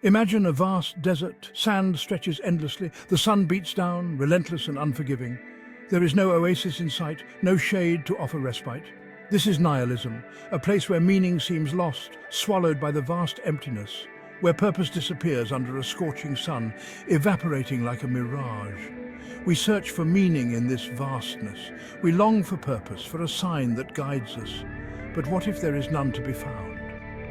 Imagine a vast desert, sand stretches endlessly, the sun beats down, relentless and unforgiving. There is no oasis in sight, no shade to offer respite. This is nihilism, a place where meaning seems lost, swallowed by the vast emptiness, where purpose disappears under a scorching sun, evaporating like a mirage. We search for meaning in this vastness. We long for purpose, for a sign that guides us. But what if there is none to be found?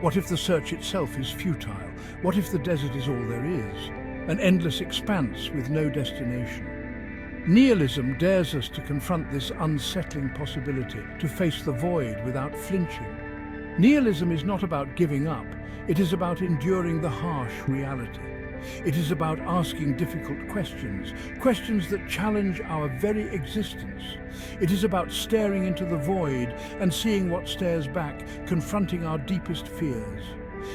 What if the search itself is futile? What if the desert is all there is? An endless expanse with no destination. Nihilism dares us to confront this unsettling possibility, to face the void without flinching. Nihilism is not about giving up, it is about enduring the harsh reality. It is about asking difficult questions, questions that challenge our very existence. It is about staring into the void and seeing what stares back, confronting our deepest fears.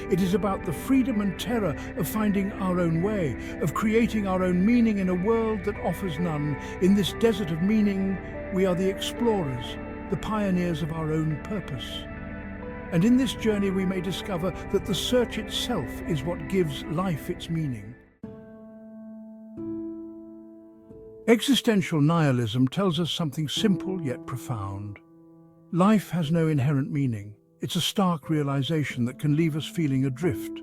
It is about the freedom and terror of finding our own way, of creating our own meaning in a world that offers none. In this desert of meaning, we are the explorers, the pioneers of our own purpose. And in this journey we may discover that the search itself is what gives life its meaning. Existential nihilism tells us something simple yet profound. Life has no inherent meaning. It's a stark realization that can leave us feeling adrift,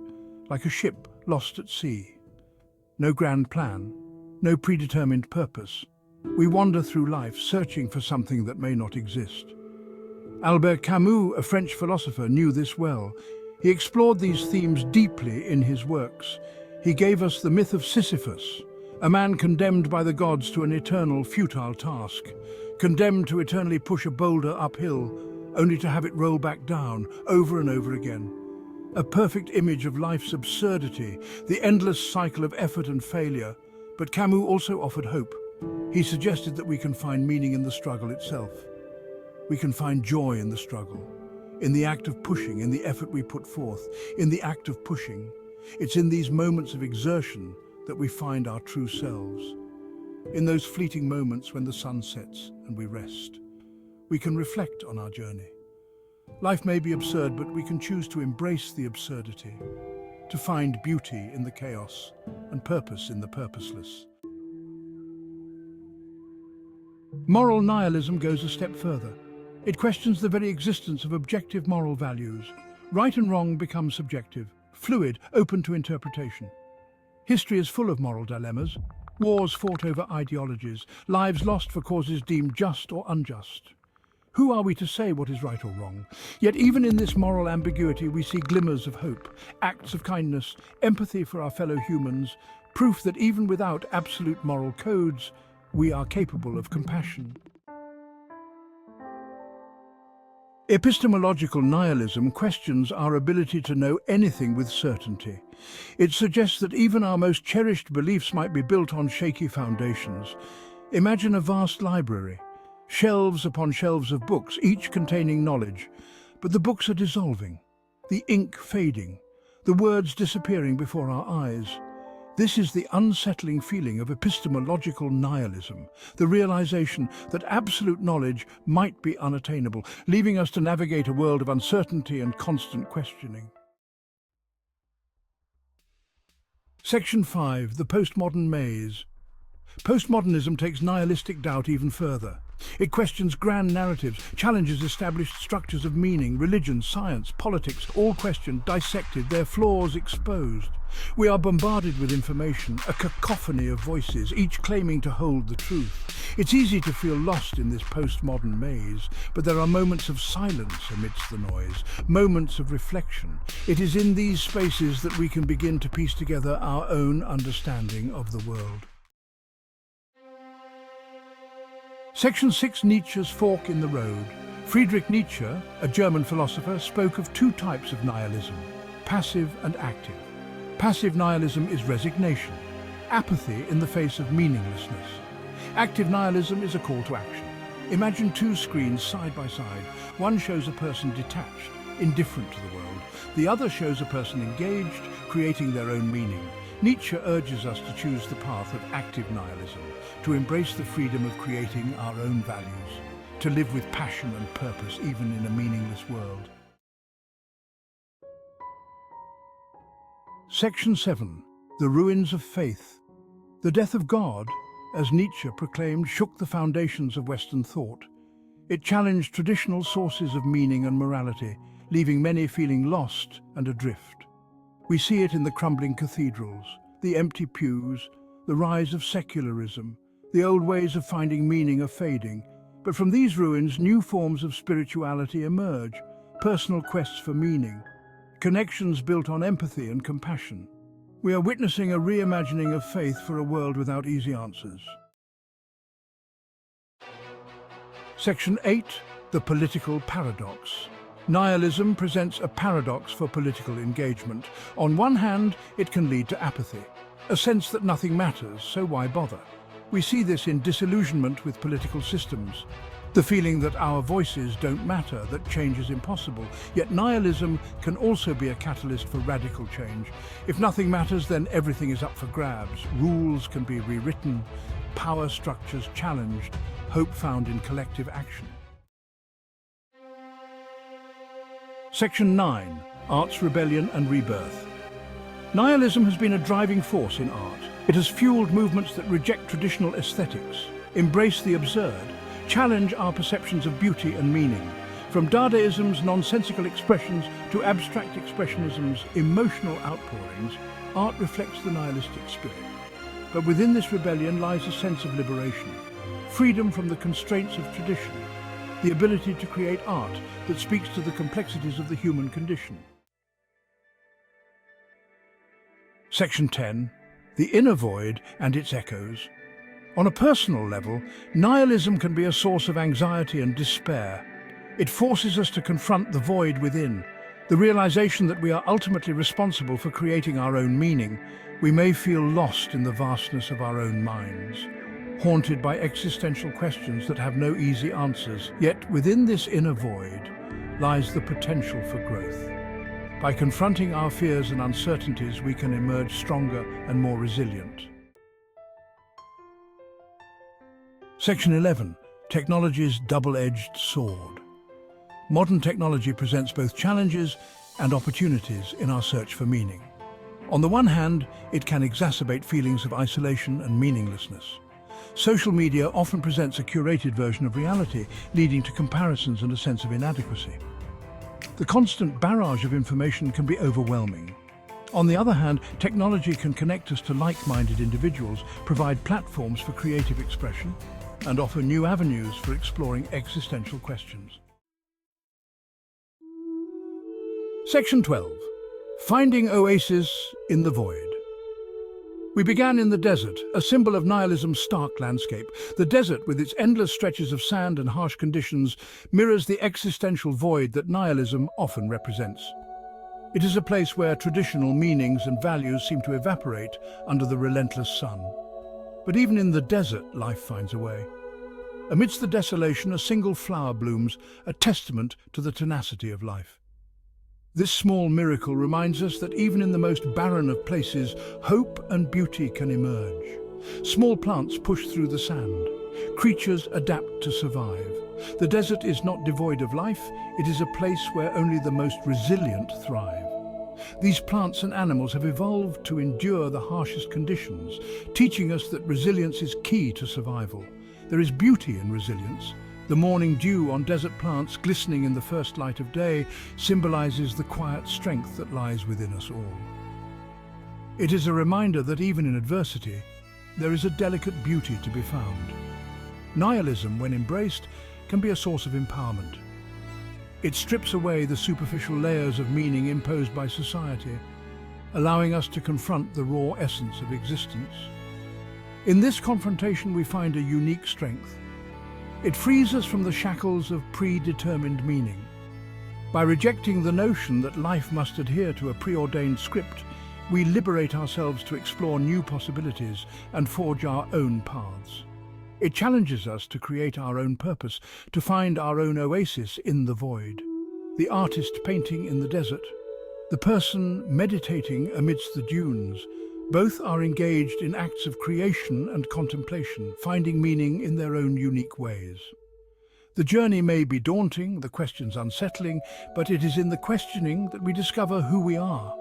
like a ship lost at sea. No grand plan, no predetermined purpose. We wander through life searching for something that may not exist. Albert Camus, a French philosopher, knew this well. He explored these themes deeply in his works. He gave us the myth of Sisyphus, a man condemned by the gods to an eternal, futile task, condemned to eternally push a boulder uphill, only to have it roll back down, over and over again. A perfect image of life's absurdity, the endless cycle of effort and failure. But Camus also offered hope. He suggested that we can find meaning in the struggle itself. We can find joy in the struggle, in the act of pushing, in the effort we put forth, in the act of pushing. It's in these moments of exertion that we find our true selves. In those fleeting moments when the sun sets and we rest, we can reflect on our journey. Life may be absurd, but we can choose to embrace the absurdity, to find beauty in the chaos and purpose in the purposeless. Moral nihilism goes a step further. It questions the very existence of objective moral values. Right and wrong become subjective, fluid, open to interpretation. History is full of moral dilemmas, wars fought over ideologies, lives lost for causes deemed just or unjust. Who are we to say what is right or wrong? Yet even in this moral ambiguity we see glimmers of hope, acts of kindness, empathy for our fellow humans, proof that even without absolute moral codes, we are capable of compassion. Epistemological nihilism questions our ability to know anything with certainty. It suggests that even our most cherished beliefs might be built on shaky foundations. Imagine a vast library, shelves upon shelves of books, each containing knowledge, but the books are dissolving, the ink fading, the words disappearing before our eyes. This is the unsettling feeling of epistemological nihilism, the realization that absolute knowledge might be unattainable, leaving us to navigate a world of uncertainty and constant questioning. Section 5. The Postmodern Maze. Postmodernism takes nihilistic doubt even further. It questions grand narratives, challenges established structures of meaning, religion, science, politics, all questioned, dissected, their flaws exposed. We are bombarded with information, a cacophony of voices, each claiming to hold the truth. It's easy to feel lost in this postmodern maze, but there are moments of silence amidst the noise, moments of reflection. It is in these spaces that we can begin to piece together our own understanding of the world. Section 6. Nietzsche's fork in the road. Friedrich Nietzsche, a German philosopher, spoke of two types of nihilism, passive and active. Passive nihilism is resignation, apathy in the face of meaninglessness. Active nihilism is a call to action. Imagine two screens side by side. One shows a person detached, indifferent to the world. The other shows a person engaged, creating their own meaning. Nietzsche urges us to choose the path of active nihilism, to embrace the freedom of creating our own values, to live with passion and purpose even in a meaningless world. Section 7. The Ruins of Faith. The death of God, as Nietzsche proclaimed, shook the foundations of Western thought. It challenged traditional sources of meaning and morality, leaving many feeling lost and adrift. We see it in the crumbling cathedrals, the empty pews, the rise of secularism. The old ways of finding meaning are fading, but from these ruins new forms of spirituality emerge, personal quests for meaning, connections built on empathy and compassion. We are witnessing a reimagining of faith for a world without easy answers. Section 8. The Political Paradox. Nihilism presents a paradox for political engagement. On one hand, it can lead to apathy, a sense that nothing matters, so why bother? We see this in disillusionment with political systems, the feeling that our voices don't matter, that change is impossible. Yet nihilism can also be a catalyst for radical change. If nothing matters, then everything is up for grabs. Rules can be rewritten, power structures challenged, hope found in collective action. Section 9. Art's Rebellion and Rebirth. Nihilism has been a driving force in art. It has fueled movements that reject traditional aesthetics, embrace the absurd, challenge our perceptions of beauty and meaning. From Dadaism's nonsensical expressions to abstract expressionism's emotional outpourings, art reflects the nihilistic spirit. But within this rebellion lies a sense of liberation, freedom from the constraints of tradition, the ability to create art that speaks to the complexities of the human condition. Section 10. The Inner Void and its Echoes. On a personal level, nihilism can be a source of anxiety and despair. It forces us to confront the void within, the realization that we are ultimately responsible for creating our own meaning. We may feel lost in the vastness of our own minds, haunted by existential questions that have no easy answers. Yet within this inner void lies the potential for growth. By confronting our fears and uncertainties, we can emerge stronger and more resilient. Section 11. Technology's double-edged sword. Modern technology presents both challenges and opportunities in our search for meaning. On the one hand, it can exacerbate feelings of isolation and meaninglessness. Social media often presents a curated version of reality, leading to comparisons and a sense of inadequacy. The constant barrage of information can be overwhelming. On the other hand, technology can connect us to like-minded individuals, provide platforms for creative expression, and offer new avenues for exploring existential questions. Section 12. Finding Oasis in the Void. We began in the desert, a symbol of nihilism's stark landscape. The desert, with its endless stretches of sand and harsh conditions, mirrors the existential void that nihilism often represents. It is a place where traditional meanings and values seem to evaporate under the relentless sun. But even in the desert, life finds a way. Amidst the desolation, a single flower blooms, a testament to the tenacity of life. This small miracle reminds us that even in the most barren of places, hope and beauty can emerge. Small plants push through the sand. Creatures adapt to survive. The desert is not devoid of life, it is a place where only the most resilient thrive. These plants and animals have evolved to endure the harshest conditions, teaching us that resilience is key to survival. There is beauty in resilience. The morning dew on desert plants glistening in the first light of day symbolizes the quiet strength that lies within us all. It is a reminder that even in adversity, there is a delicate beauty to be found. Nihilism, when embraced, can be a source of empowerment. It strips away the superficial layers of meaning imposed by society, allowing us to confront the raw essence of existence. In this confrontation, we find a unique strength. It frees us from the shackles of predetermined meaning. By rejecting the notion that life must adhere to a preordained script, we liberate ourselves to explore new possibilities and forge our own paths. It challenges us to create our own purpose, to find our own oasis in the void. The artist painting in the desert, the person meditating amidst the dunes, both are engaged in acts of creation and contemplation, finding meaning in their own unique ways. The journey may be daunting, the questions unsettling, but it is in the questioning that we discover who we are.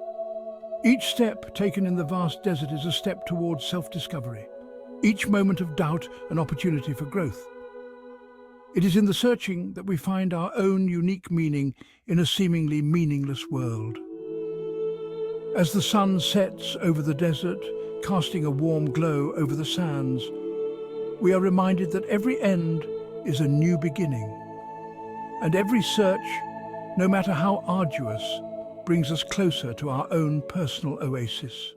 Each step taken in the vast desert is a step towards self-discovery. Each moment of doubt an opportunity for growth. It is in the searching that we find our own unique meaning in a seemingly meaningless world. As the sun sets over the desert, casting a warm glow over the sands, we are reminded that every end is a new beginning. And every search, no matter how arduous, brings us closer to our own personal oasis.